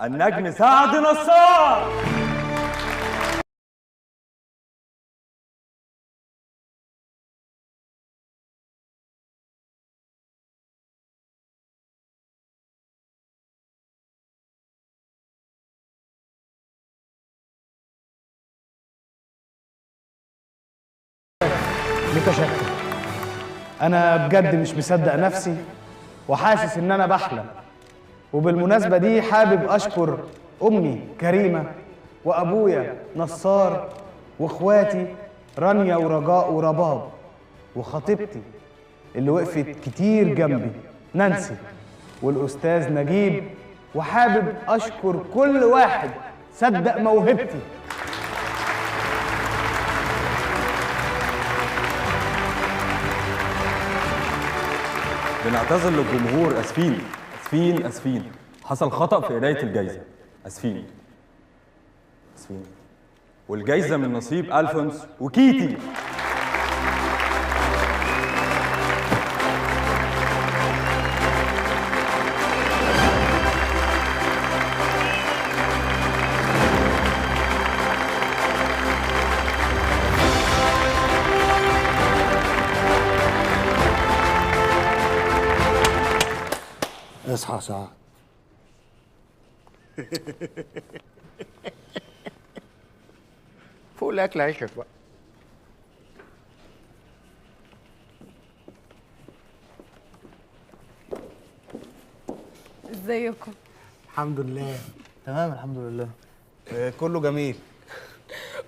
النجم سعد نصار. متشكر. أنا بجد مش مصدق نفسي وحاسس إن أنا بحلم. وبالمناسبة دي حابب أشكر أمي كريمة وأبويا نصار وإخواتي رانيا ورجاء ورباب وخطيبتي اللي وقفت كتير جنبي نانسي والأستاذ نجيب. وحابب أشكر كل واحد صدق موهبتي. بنعتذر للجمهور، اسفين اسفين اسفين، حصل خطأ في قراية الجايزة، اسفين اسفين. والجايزة من نصيب ألفونس وكيتي. اصحى ساعة. فوق الأكل عيشك بقى. ازيكم؟ الحمد لله تمام الحمد لله. كله جميل.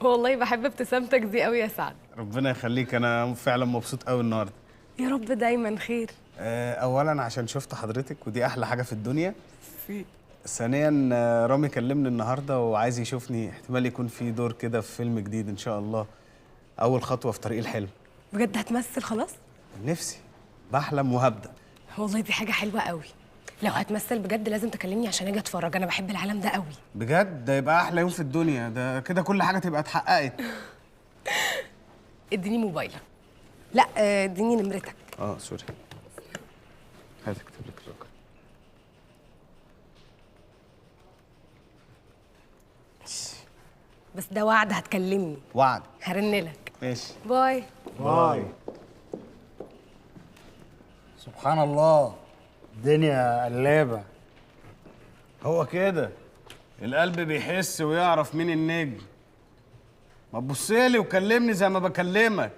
والله بحب ابتسامتك دي قوي يا سعد. ربنا يخليك، أنا فعلا مبسوط قوي النهاردة. يا رب دايما خير. أولا عشان شفت حضرتك ودي أحلى حاجة في الدنيا. ثانيا رامي كلمني النهارده وعايز يشوفني، احتمال يكون في دور كده في فيلم جديد ان شاء الله. اول خطوه في طريق الحلم. بجد هتمثل خلاص؟ نفسي، بحلم وهبدا. والله دي حاجه حلوه قوي. لو هتمثل بجد لازم تكلمني عشان اجي اتفرج، انا بحب العالم ده قوي. بجد ده يبقى احلى يوم في الدنيا، ده كده كل حاجه تبقى اتحققت. اديني موبايلك. لا اديني نمرتك. سوري. هات اكتب لك الرقم. بس ده وعد هتكلمني. وعد. هرنلك. ماشي. باي. باي. سبحان الله، الدنيا قلابة. هو كده القلب بيحس ويعرف مين النجم. ما تبصيلي وكلمني زي ما بكلمك.